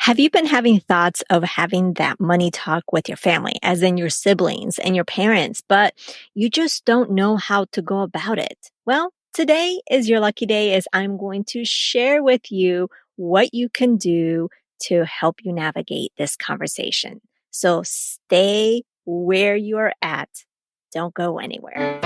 Have you been having thoughts of having that money talk with your family, as in your siblings and your parents, but you just don't know how to go about it? Well, today is your lucky day as I'm going to share with you what you can do to help you navigate this conversation. So stay where you are at. Don't go anywhere.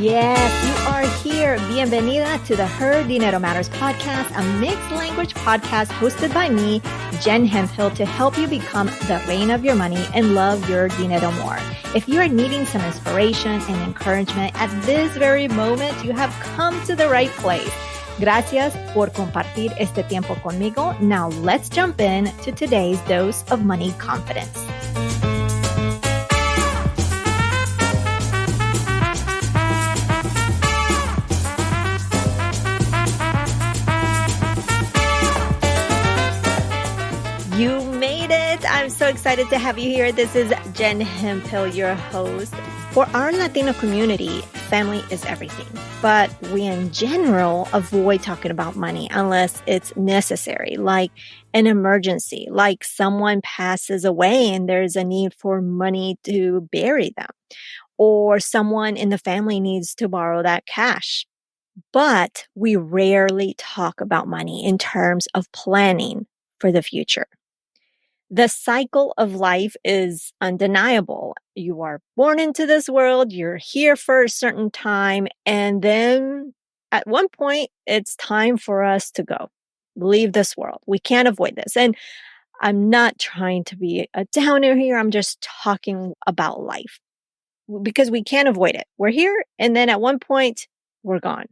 Yes, you are here. Bienvenida to the Her Dinero Matters podcast, a mixed language podcast hosted by me, Jen Hemphill, to help you become the reign of your money and love your dinero more. If you are needing some inspiration and encouragement at this very moment, you have come to the right place. Gracias por compartir este tiempo conmigo. Now let's jump in to today's dose of money confidence. You made it. I'm so excited to have you here. This is Jen Hemphill, your host. For our Latino community, family is everything. But we in general avoid talking about money unless it's necessary, like an emergency, like someone passes away and there's a need for money to bury them, or someone in the family needs to borrow that cash. But we rarely talk about money in terms of planning for the future. The cycle of life is undeniable. You are born into this world, you're here for a certain time, and then at one point, it's time for us to go, leave this world. We can't avoid this. And I'm not trying to be a downer here. I'm just talking about life because we can't avoid it. We're here, and then at one point, we're gone.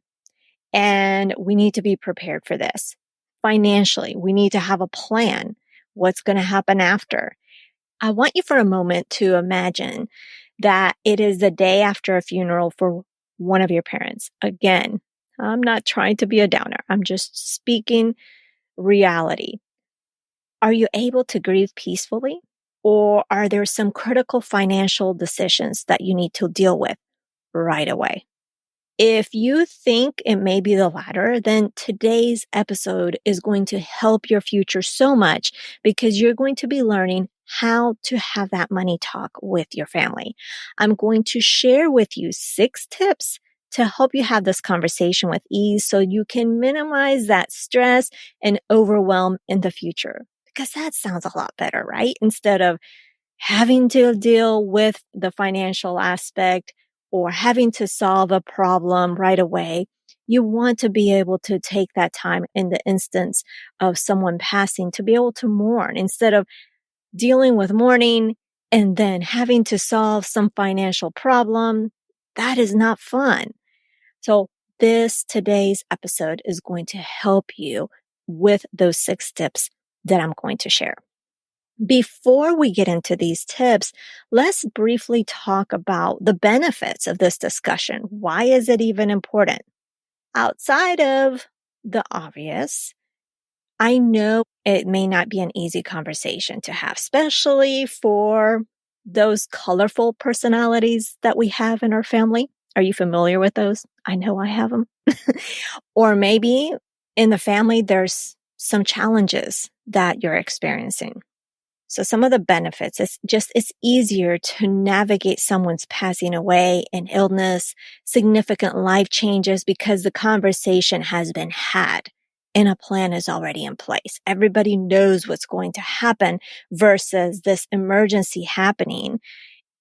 And we need to be prepared for this. Financially, we need to have a plan. What's going to happen after? I want you for a moment to imagine that it is the day after a funeral for one of your parents. Again, I'm not trying to be a downer. I'm just speaking reality. Are you able to grieve peacefully? Or are there some critical financial decisions that you need to deal with right away? If you think it may be the latter, then today's episode is going to help your future so much because you're going to be learning how to have that money talk with your family. I'm going to share with you 6 tips to help you have this conversation with ease so you can minimize that stress and overwhelm in the future. Because that sounds a lot better, right? Instead of having to deal with the financial aspect or having to solve a problem right away, you want to be able to take that time in the instance of someone passing to be able to mourn instead of dealing with mourning and then having to solve some financial problem. That is not fun. So today's episode is going to help you with those 6 tips that I'm going to share. Before we get into these tips, let's briefly talk about the benefits of this discussion. Why is it even important? Outside of the obvious, I know it may not be an easy conversation to have, especially for those colorful personalities that we have in our family. Are you familiar with those? I know I have them. Or maybe in the family, there's some challenges that you're experiencing. So some of the benefits, it's easier to navigate someone's passing away and illness, significant life changes because the conversation has been had and a plan is already in place. Everybody knows what's going to happen versus this emergency happening.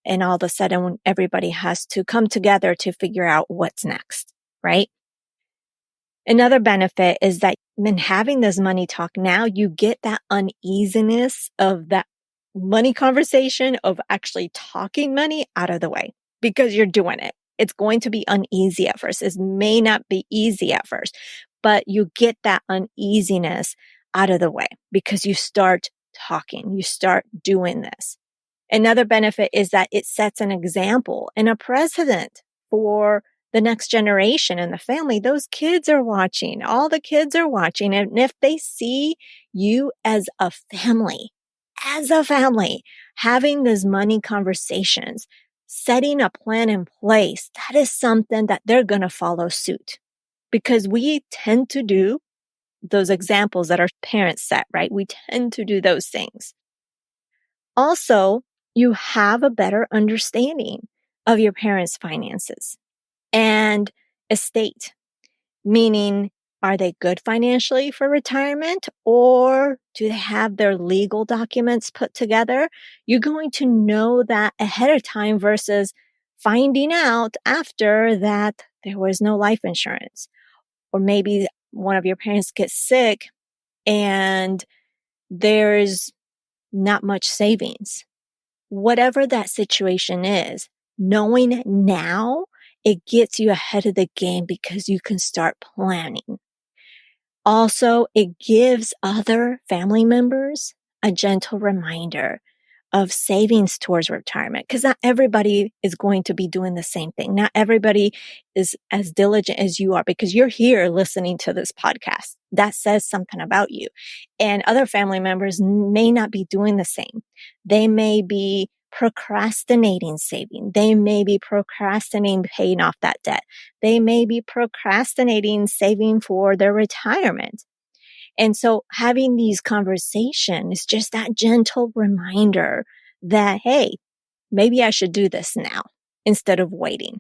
And all of a sudden, everybody has to come together to figure out what's next, right? Another benefit is that in having this money talk now, you get that uneasiness of that money conversation of actually talking money out of the way because you're doing it. It's going to be uneasy at first. It may not be easy at first, but you get that uneasiness out of the way because you start talking, you start doing this. Another benefit is that it sets an example and a precedent for the next generation and the family. Those kids are watching. All the kids are watching. And if they see you as a family as a family, having these money conversations, setting a plan in place, that is something that they're going to follow suit because we tend to do those examples that our parents set, right? We tend to do those things. Also, you have a better understanding of your parents' finances and estate, meaning are they good financially for retirement or do they have their legal documents put together? You're going to know that ahead of time versus finding out after that there was no life insurance. Or maybe one of your parents gets sick and there's not much savings. Whatever that situation is, knowing now, it gets you ahead of the game because you can start planning. Also, it gives other family members a gentle reminder of savings towards retirement because not everybody is going to be doing the same thing. Not everybody is as diligent as you are because you're here listening to this podcast. That says something about you. And other family members may not be doing the same. They may be procrastinating saving. They may be procrastinating paying off that debt. They may be procrastinating saving for their retirement. And so having these conversations is just that gentle reminder that, hey, maybe I should do this now instead of waiting.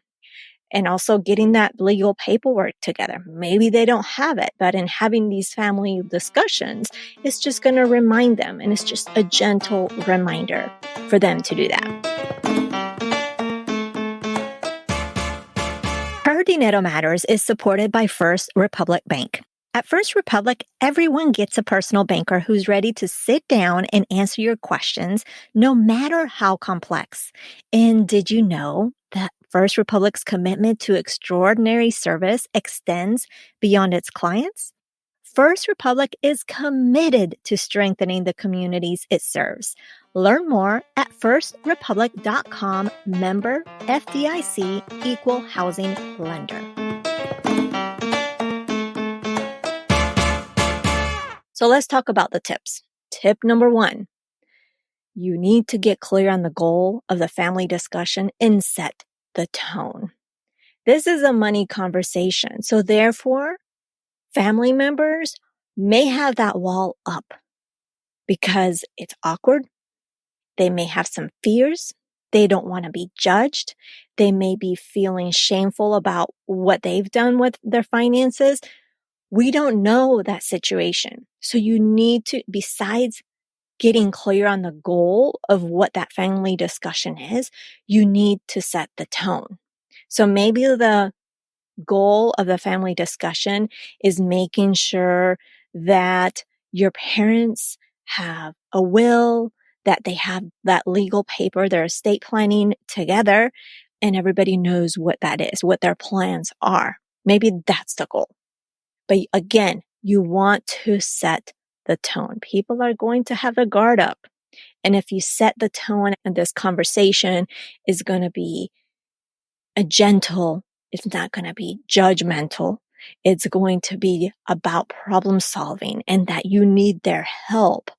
And also getting that legal paperwork together. Maybe they don't have it, but in having these family discussions, it's just going to remind them. And it's just a gentle reminder for them to do that. Her Dinero Matters is supported by First Republic Bank. At First Republic, everyone gets a personal banker who's ready to sit down and answer your questions, no matter how complex. And did you know that First Republic's commitment to extraordinary service extends beyond its clients? First Republic is committed to strengthening the communities it serves. Learn more at firstrepublic.com, member FDIC, equal housing lender. So let's talk about the tips. Tip number 1, you need to get clear on the goal of the family discussion and set the tone. This is a money conversation. So therefore, family members may have that wall up because it's awkward. They may have some fears. They don't want to be judged. They may be feeling shameful about what they've done with their finances. We don't know that situation. So you need to, besides getting clear on the goal of what that family discussion is, you need to set the tone. So maybe the goal of the family discussion is making sure that your parents have a will, that they have that legal paper, their estate planning together, and everybody knows what that is, what their plans are. Maybe that's the goal. But again, you want to set the tone. People are going to have their guard up. And if you set the tone and this conversation is going to be a gentle, it's not going to be judgmental. It's going to be about problem solving and that you need their help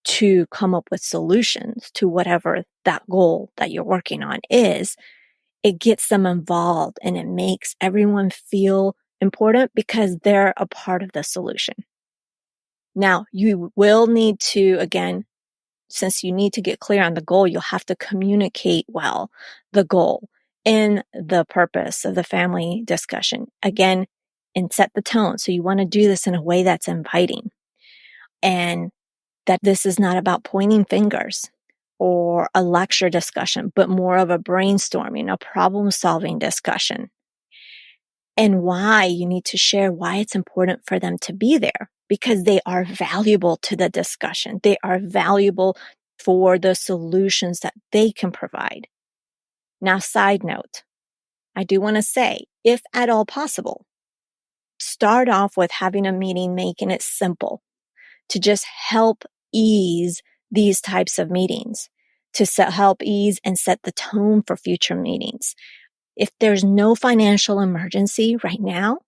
to come up with solutions to whatever that goal that you're working on is. It gets them involved and it makes everyone feel important because they're a part of the solution. Now, you will need to, again, since you need to get clear on the goal, you'll have to communicate well the goal and the purpose of the family discussion. Again, and set the tone. So you want to do this in a way that's inviting and that this is not about pointing fingers or a lecture discussion, but more of a brainstorming, a problem-solving discussion. And why you need to share why it's important for them to be there because they are valuable to the discussion. They are valuable for the solutions that they can provide. Now, side note, I do want to say, if at all possible, start off with having a meeting, making it simple to just help ease these types of meetings, to help ease and set the tone for future meetings. If there's no financial emergency right now,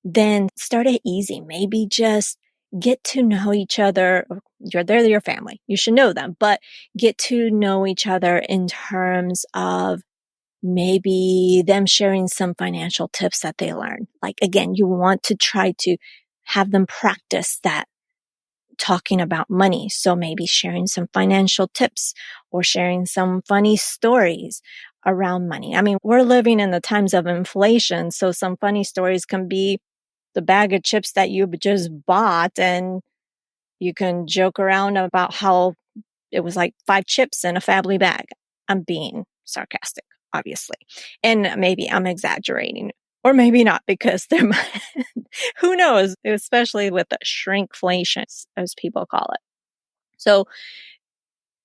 then start it easy. Maybe just, get to know each other. They're your family. You should know them, but get to know each other in terms of maybe them sharing some financial tips that they learn. Like, again, you want to try to have them practice that talking about money. So maybe sharing some financial tips or sharing some funny stories around money. I mean, we're living in the times of inflation. So some funny stories can be the bag of chips that you just bought, and you can joke around about how it was like 5 chips in a family bag. I'm being sarcastic, obviously. And maybe I'm exaggerating, or maybe not, because there might, who knows, especially with the shrinkflation, as people call it. So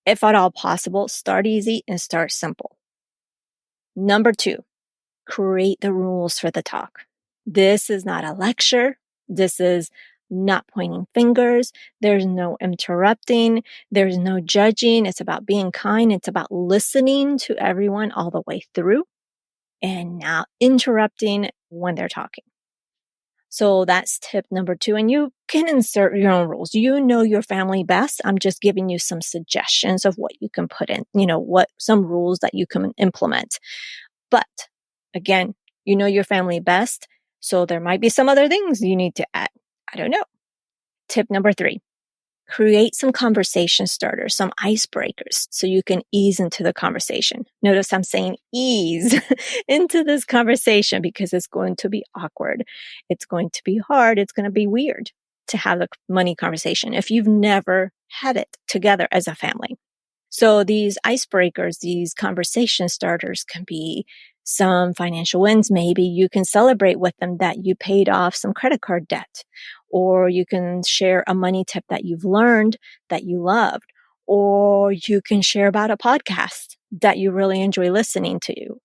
if at all possible, start easy and start simple. Number 2, create the rules for the talk. This is not a lecture. This is not pointing fingers. There's no interrupting. There's no judging. It's about being kind. It's about listening to everyone all the way through and not interrupting when they're talking. So that's tip number 2. And you can insert your own rules. You know your family best. I'm just giving you some suggestions of what you can put in, some rules that you can implement. But again, you know your family best. So there might be some other things you need to add. I don't know. Tip number 3, create some conversation starters, some icebreakers, so you can ease into the conversation. Notice I'm saying ease into this conversation because it's going to be awkward. It's going to be hard. It's going to be weird to have a money conversation if you've never had it together as a family. So these icebreakers, these conversation starters can be some financial wins. Maybe you can celebrate with them that you paid off some credit card debt, or you can share a money tip that you've learned that you loved, or you can share about a podcast that you really enjoy listening to.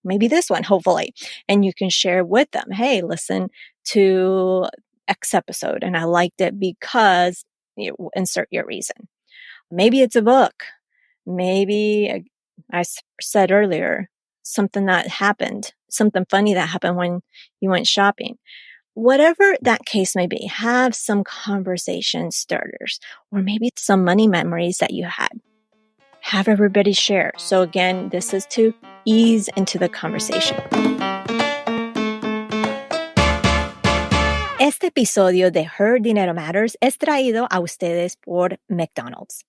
Maybe this one, hopefully, and you can share with them, hey, listen to X episode and I liked it because you insert your reason. Maybe it's a book. Maybe I said earlier, something that happened, something funny that happened when you went shopping. Whatever that case may be, have some conversation starters, or maybe some money memories that you had. Have everybody share. So again, this is to ease into the conversation. Este episodio de Her Dinero Matters es traído a ustedes por McDonald's.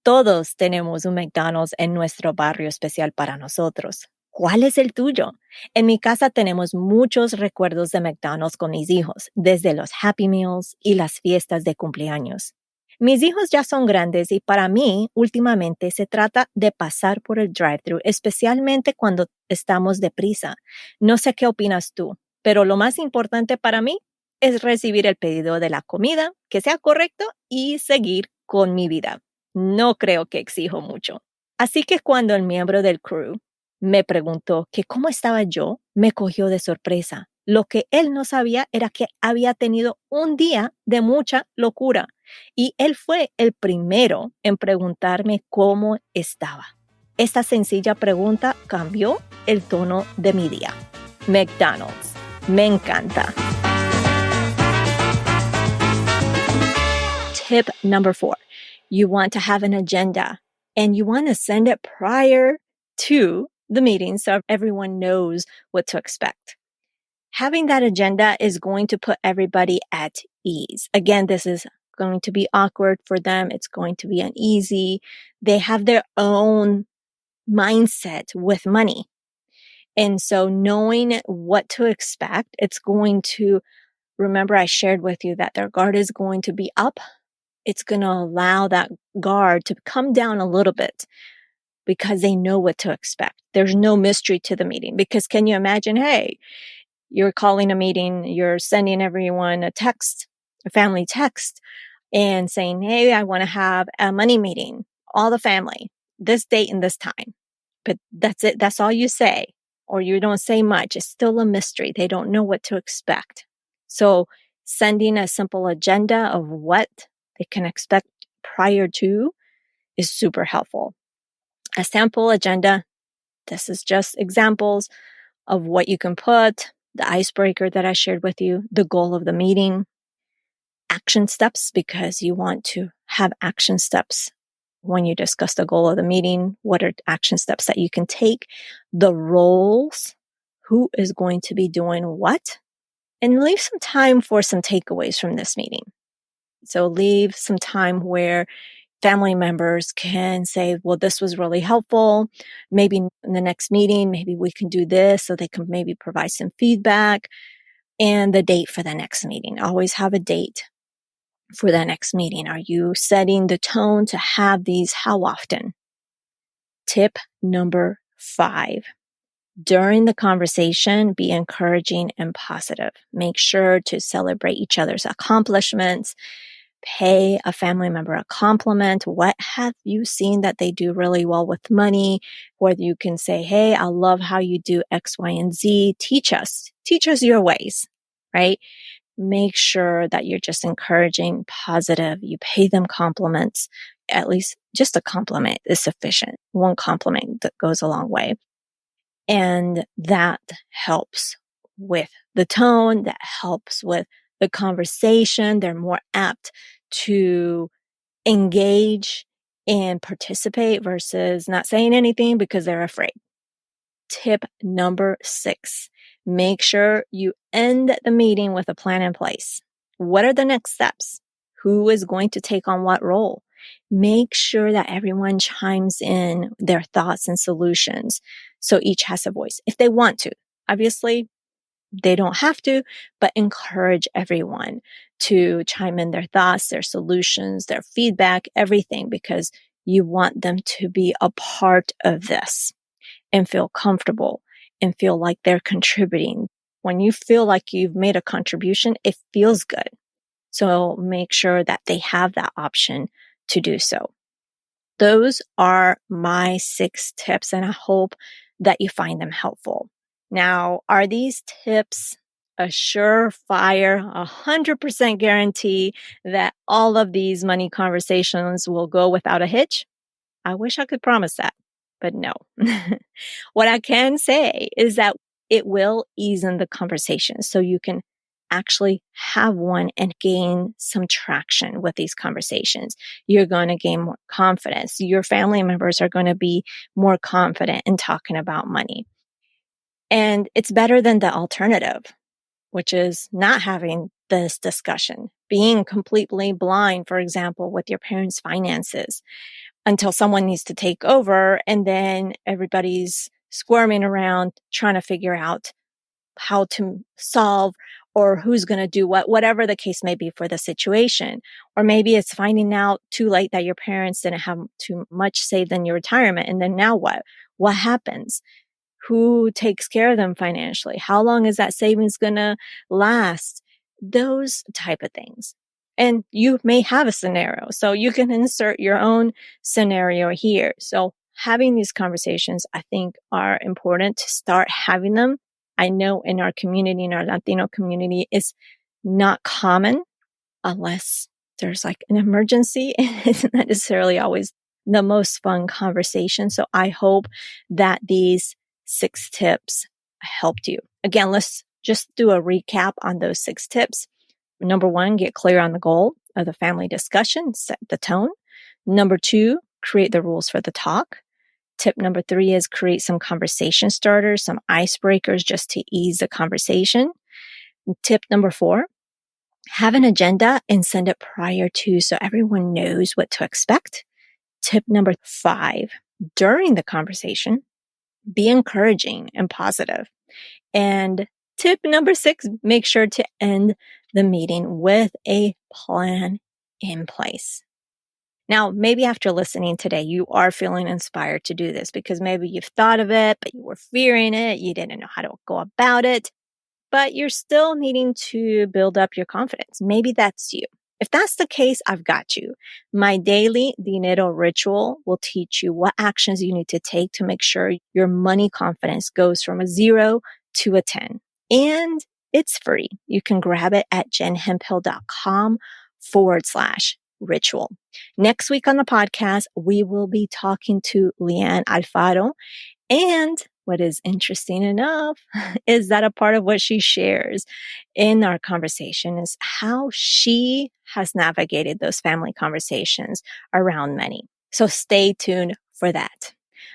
Todos tenemos un McDonald's en nuestro barrio especial para nosotros. ¿Cuál es el tuyo? En mi casa tenemos muchos recuerdos de McDonald's con mis hijos, desde los Happy Meals y las fiestas de cumpleaños. Mis hijos ya son grandes y para mí, últimamente, se trata de pasar por el drive-thru, especialmente cuando estamos deprisa. No sé qué opinas tú, pero lo más importante para mí es recibir el pedido de la comida, que sea correcto y seguir con mi vida. No creo que exijo mucho. Así que cuando el miembro del crew me preguntó que cómo estaba yo, me cogió de sorpresa. Lo que él no sabía era que había tenido un día de mucha locura y él fue el primero en preguntarme cómo estaba. Esta sencilla pregunta cambió el tono de mi día. McDonald's, me encanta. Tip number 4. You want to have an agenda and you want to send it prior to the meeting so everyone knows what to expect. Having that agenda is going to put everybody at ease. Again, this is going to be awkward for them. It's going to be uneasy. They have their own mindset with money. And so knowing what to expect, it's going to, remember I shared with you that their guard is going to be up. It's going to allow that guard to come down a little bit because they know what to expect. There's no mystery to the meeting because can you imagine, hey, you're calling a meeting, you're sending everyone a text, a family text, and saying, hey, I want to have a money meeting, all the family, this date and this time. But that's it. That's all you say. Or you don't say much. It's still a mystery. They don't know what to expect. So sending a simple agenda of what they can expect prior to is super helpful. A sample agenda, this is just examples of what you can put, the icebreaker that I shared with you, the goal of the meeting. action steps, because you want to have action steps when you discuss the goal of the meeting. What are action steps that you can take? The roles, who is going to be doing what? And leave some time for some takeaways from this meeting. So leave some time where family members can say, well, this was really helpful. Maybe in the next meeting, maybe we can do this, so they can maybe provide some feedback. And the date for the next meeting. Always have a date for the next meeting. Are you setting the tone to have these? How often? Tip number 5. During the conversation, be encouraging and positive. Make sure to celebrate each other's accomplishments. Pay a family member a compliment. What have you seen that they do really well with money? Whether you can say, hey, I love how you do X, Y, and Z. Teach us your ways, right? Make sure that you're just encouraging, positive. You pay them compliments. At least just a compliment is sufficient. One compliment that goes a long way. And that helps with the tone, that helps with the conversation. They're more apt to engage and participate versus not saying anything because they're afraid. Tip number 6, make sure you end the meeting with a plan in place. What are the next steps? Who is going to take on what role? Make sure that everyone chimes in their thoughts and solutions so each has a voice if they want to. Obviously, they don't have to, but encourage everyone to chime in their thoughts, their solutions, their feedback, everything, because you want them to be a part of this and feel comfortable and feel like they're contributing. When you feel like you've made a contribution, it feels good. So make sure that they have that option to do so. Those are my 6 tips, and I hope that you find them helpful. Now, are these tips a surefire, 100% guarantee that all of these money conversations will go without a hitch? I wish I could promise that, but no. What I can say is that it will ease in the conversation so you can actually have one and gain some traction with these conversations. You're going to gain more confidence. Your family members are going to be more confident in talking about money. And it's better than the alternative, which is not having this discussion, being completely blind, for example, with your parents' finances until someone needs to take over. And then everybody's squirming around trying to figure out how to solve or who's going to do what, whatever the case may be for the situation. Or maybe it's finding out too late that your parents didn't have too much saved in your retirement. And then now what? What happens? Who takes care of them financially? How long is that savings going to last? Those type of things. And you may have a scenario, so you can insert your own scenario here. So having these conversations, I think, are important to start having them. I know in our community, in our Latino community, it's not common unless there's like an emergency, and it's not necessarily always the most fun conversation. So I hope that these 6 tips helped you. Again, let's just do a recap on those 6 tips. Number 1, get clear on the goal of the family discussion, set the tone. Number 2, create the rules for the talk. Tip number 3 is create some conversation starters, some icebreakers just to ease the conversation. Tip number 4, have an agenda and send it prior to so everyone knows what to expect. Tip number 5, during the conversation, be encouraging and positive. And tip number 6, make sure to end the meeting with a plan in place. Now, maybe after listening today, you are feeling inspired to do this because maybe you've thought of it, but you were fearing it. You didn't know how to go about it, but you're still needing to build up your confidence. Maybe that's you. If that's the case, I've got you. My daily Dinero ritual will teach you what actions you need to take to make sure your money confidence goes from a 0 to a 10. And it's free. You can grab it at jenhemphill.com/ritual. Next week on the podcast, we will be talking to Leanne Alfaro, and what is interesting enough is that a part of what she shares in our conversation is how she has navigated those family conversations around money. So stay tuned for that.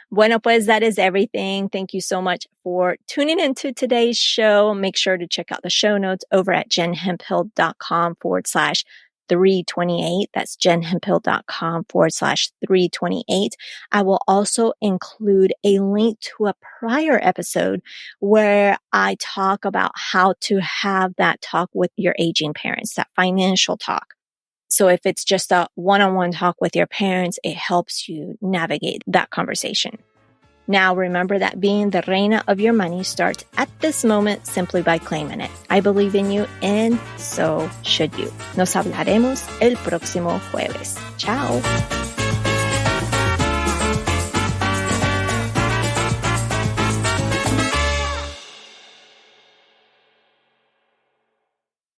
Bueno, pues that is everything. Thank you so much for tuning into today's show. Make sure to check out the show notes over at jenhemphill.com/328. That's jenhemphill.com/328. I will also include a link to a prior episode where I talk about how to have that talk with your aging parents, that financial talk. So if it's just a one-on-one talk with your parents, it helps you navigate that conversation. Now, remember that being the reina of your money starts at this moment simply by claiming it. I believe in you, and so should you. Nos hablaremos el próximo jueves. Ciao.